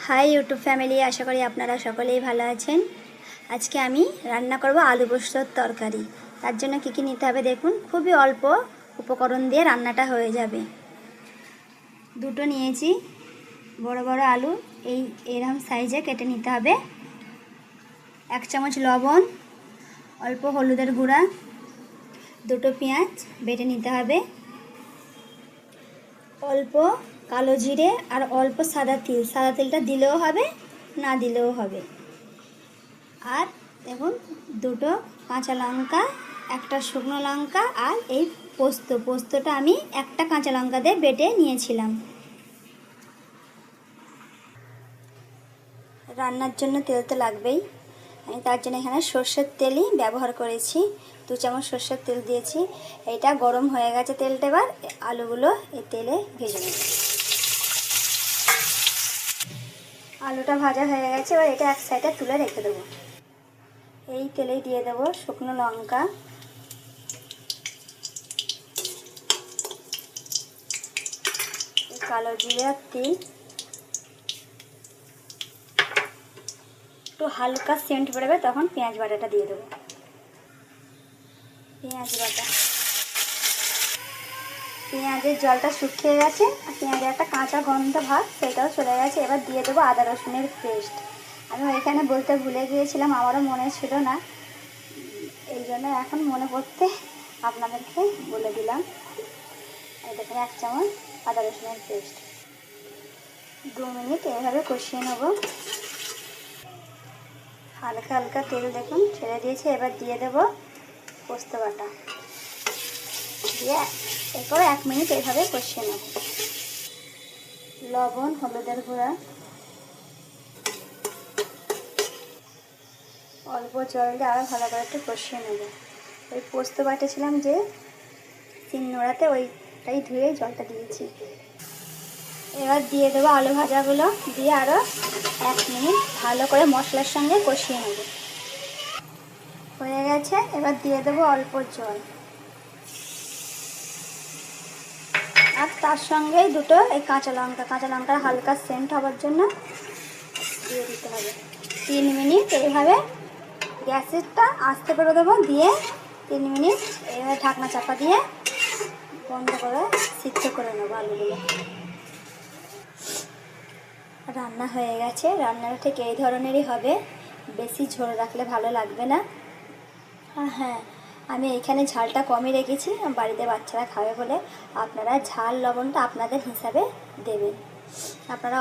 High YouTube family, আশা করি আপনারা সকলেই ভালো আছেন। আজকে আমি রান্না করব আলু পোস্তর তরকারি। তার জন্য কী কী নিতে হবে দেখুন, খুবই অল্প উপকরণ দিয়ে রান্নাটা হয়ে যাবে। দুটো নিয়েছি বড় বড় আলু, এরকম সাইজে কেটে নিতে হবে। 1 চামচ লবণ, অল্প হলুদের গুঁড়া, দুটো পেঁয়াজ বেটে নিতে হবে, অল্প কালো জিরে আর অল্প সাদা তিলটা দিলেও হবে, না দিলেও হবে। আর দেখুন, দুটো কাঁচা লঙ্কা, একটা শুকনো লঙ্কা, আর এই পোস্তটা আমি একটা কাঁচা লঙ্কা দিয়ে বেটে নিয়েছিলাম। রান্নার জন্য তেল তো লাগবেই, আমি তার জন্য এখানে সর্ষের তেলই ব্যবহার করেছি। 2 চামচ সর্ষের তেল দিয়েছি। এটা গরম হয়ে গেছে তেলটা, এবার আলুগুলো এই তেলে ভেজে নেব। আলুটা ভাজা হয়ে গেছে, এবার এটা এক সাইডে তুলে রেখে দেবো। এই তেলেই দিয়ে দেবো শুকনো লঙ্কা, কালো জিরে আর তিল, একটু হালকা সেন্ট বেরোবে তখন পেঁয়াজ বাটাটা দিয়ে দেবো। পেঁয়াজের জলটা শুকিয়ে গেছে, আর পেঁয়াজের একটা কাঁচা গন্ধ ভাব সেটাও চলে গেছে। এবার দিয়ে দেবো আদা রসুনের পেস্ট। আমি এখানে বলতে ভুলে গিয়েছিলাম, আমারও মনে ছিল না, এই জন্য এখন মনে পড়তে আপনাদেরকে বলে দিলাম। এই দেখুন 1 চামচ আদা রসুনের পেস্ট। 2 মিনিট এভাবে কষিয়ে নেব। হালকা হালকা তেল দেখুন ছেড়ে দিয়েছে। এবার দিয়ে দেব পোস্ত বাটা, দিয়ে এরপর 1 মিনিট এভাবে কষিয়ে নেব। লবণ, হলুদের গুঁড়া, অল্প জল দিয়ে আরও ভালো করে একটু কষিয়ে নেব। ওই পোস্ত বাটেছিলাম যে শিলনোড়াতে, ওইটাই ধুয়ে জলটা দিয়েছি। এবার দিয়ে দেবো আলু ভাজাগুলো, দিয়ে আরও 1 মিনিট ভালো করে মশলার সঙ্গে কষিয়ে নেব। হয়ে গেছে, এবার দিয়ে দেবো অল্প জল, আর তার সঙ্গেই দুটো এই কাঁচা লঙ্কার হালকা সেন্ট হওয়ার জন্য দিয়ে দিতে হবে। 3 মিনিট এইভাবে গ্যাসেরটা আস্তে করে দেবো, দিয়ে 3 মিনিট এইভাবে ঢাকনা চাপা দিয়ে বন্ধ করে সিদ্ধ করে নেবো আলুগুলো। রান্না হয়ে গেছে। রান্নাটা ঠিক এই ধরনেরই হবে, বেশি ঝোল রাখলে ভালো লাগবে না। হ্যাঁ, আমি এখানে ঝালটা কমই রেখেছি, বাড়িতে বাচ্চারা খাবে বলে। আপনারা ঝাল লবণটা আপনাদের হিসাবে দেবেন। আপনারা